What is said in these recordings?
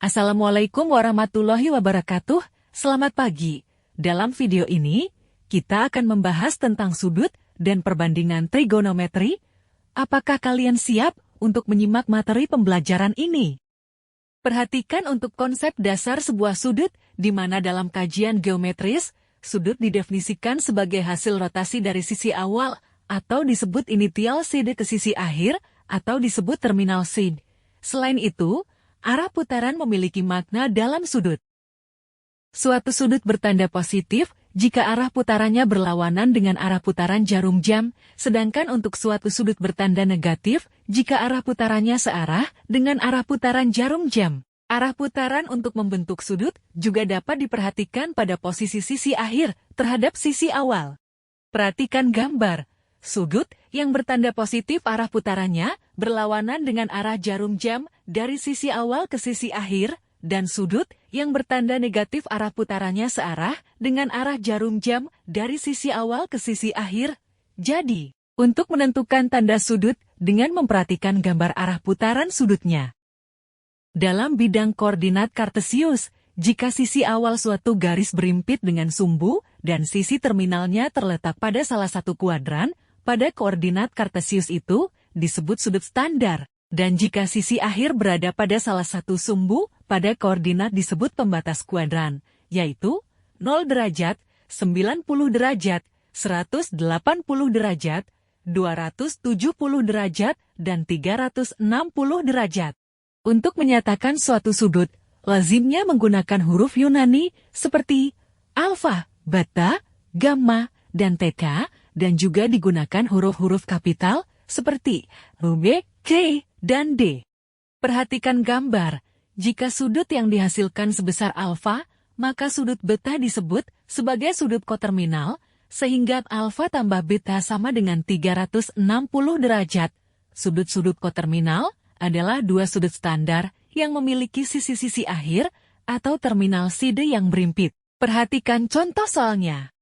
Assalamualaikum warahmatullahi wabarakatuh. Selamat pagi. Dalam video ini, kita akan membahas tentang sudut dan perbandingan trigonometri. Apakah kalian siap untuk menyimak materi pembelajaran ini? Perhatikan untuk konsep dasar sebuah sudut, di mana dalam kajian geometris, sudut didefinisikan sebagai hasil rotasi dari sisi awal, atau disebut initial side ke sisi akhir, atau disebut terminal side. Selain itu, arah putaran memiliki makna dalam sudut. Suatu sudut bertanda positif jika arah putarannya berlawanan dengan arah putaran jarum jam, sedangkan untuk suatu sudut bertanda negatif jika arah putarannya searah dengan arah putaran jarum jam. Arah putaran untuk membentuk sudut juga dapat diperhatikan pada posisi sisi akhir terhadap sisi awal. Perhatikan gambar. Sudut yang bertanda positif arah putarannya berlawanan dengan arah jarum jam dari sisi awal ke sisi akhir, dan sudut yang bertanda negatif arah putarannya searah dengan arah jarum jam dari sisi awal ke sisi akhir. Jadi, untuk menentukan tanda sudut dengan memperhatikan gambar arah putaran sudutnya. Dalam bidang koordinat kartesius, jika sisi awal suatu garis berimpit dengan sumbu dan sisi terminalnya terletak pada salah satu kuadran, pada koordinat kartesius itu disebut sudut standar, dan jika sisi akhir berada pada salah satu sumbu, pada koordinat disebut pembatas kuadran, yaitu 0 derajat, 90 derajat, 180 derajat, 270 derajat, dan 360 derajat. Untuk menyatakan suatu sudut, lazimnya menggunakan huruf Yunani seperti alfa, beta, gamma, dan theta, dan juga digunakan huruf-huruf kapital seperti B, C, dan D. Perhatikan gambar. Jika sudut yang dihasilkan sebesar alfa, maka sudut beta disebut sebagai sudut koterminal, sehingga alfa tambah beta sama dengan 360 derajat. Sudut-sudut koterminal adalah dua sudut standar yang memiliki sisi-sisi akhir atau terminal side yang berimpit. Perhatikan contoh soalnya.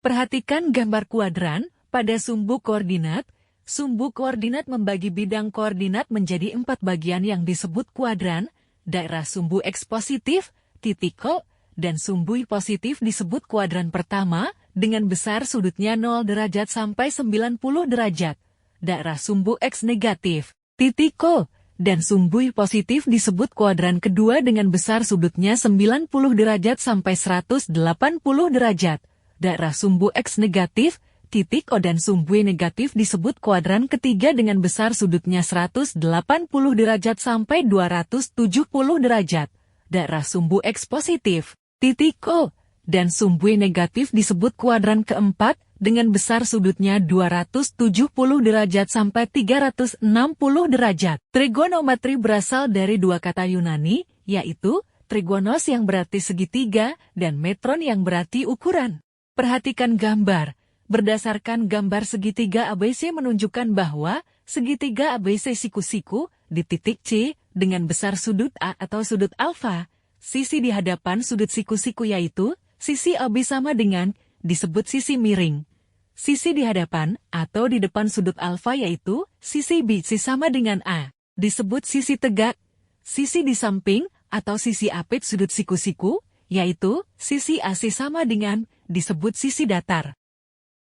Perhatikan gambar kuadran pada sumbu koordinat. Sumbu koordinat membagi bidang koordinat menjadi 4 bagian yang disebut kuadran. Daerah sumbu X positif, titik O, dan sumbu Y positif disebut kuadran pertama dengan besar sudutnya 0 derajat sampai 90 derajat. Daerah sumbu X negatif, titik O, dan sumbu Y positif disebut kuadran kedua dengan besar sudutnya 90 derajat sampai 180 derajat. Daerah sumbu X negatif, titik O dan sumbu Y negatif disebut kuadran ketiga dengan besar sudutnya 180 derajat sampai 270 derajat. Daerah sumbu X positif, titik O, dan sumbu Y negatif disebut kuadran keempat dengan besar sudutnya 270 derajat sampai 360 derajat. Trigonometri berasal dari dua kata Yunani, yaitu trigonos yang berarti segitiga dan metron yang berarti ukuran. Perhatikan gambar. Berdasarkan gambar segitiga ABC menunjukkan bahwa segitiga ABC siku-siku di titik C dengan besar sudut A atau sudut alfa. Sisi di hadapan sudut siku-siku yaitu sisi AB sama dengan disebut sisi miring. Sisi di hadapan atau di depan sudut alfa yaitu sisi BC sama dengan A, disebut sisi tegak. Sisi di samping atau sisi apit sudut siku-siku yaitu sisi AC sama dengan disebut sisi datar.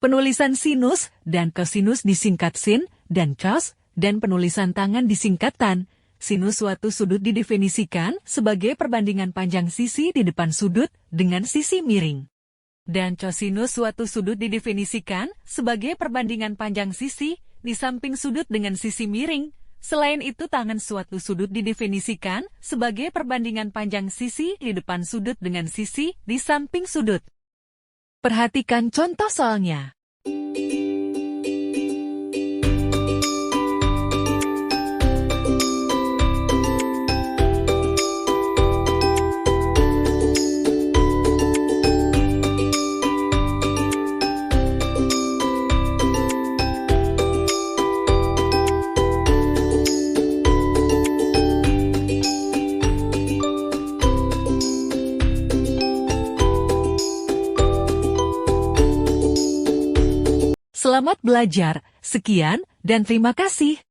Penulisan sinus dan kosinus disingkat sin dan cos, dan penulisan tangan disingkat tan. Sinus suatu sudut didefinisikan sebagai perbandingan panjang sisi di depan sudut dengan sisi miring. Dan cosinus suatu sudut didefinisikan sebagai perbandingan panjang sisi di samping sudut dengan sisi miring. Selain itu, tangan suatu sudut didefinisikan sebagai perbandingan panjang sisi di depan sudut dengan sisi di samping sudut. Perhatikan contoh soalnya. Selamat belajar, sekian dan terima kasih.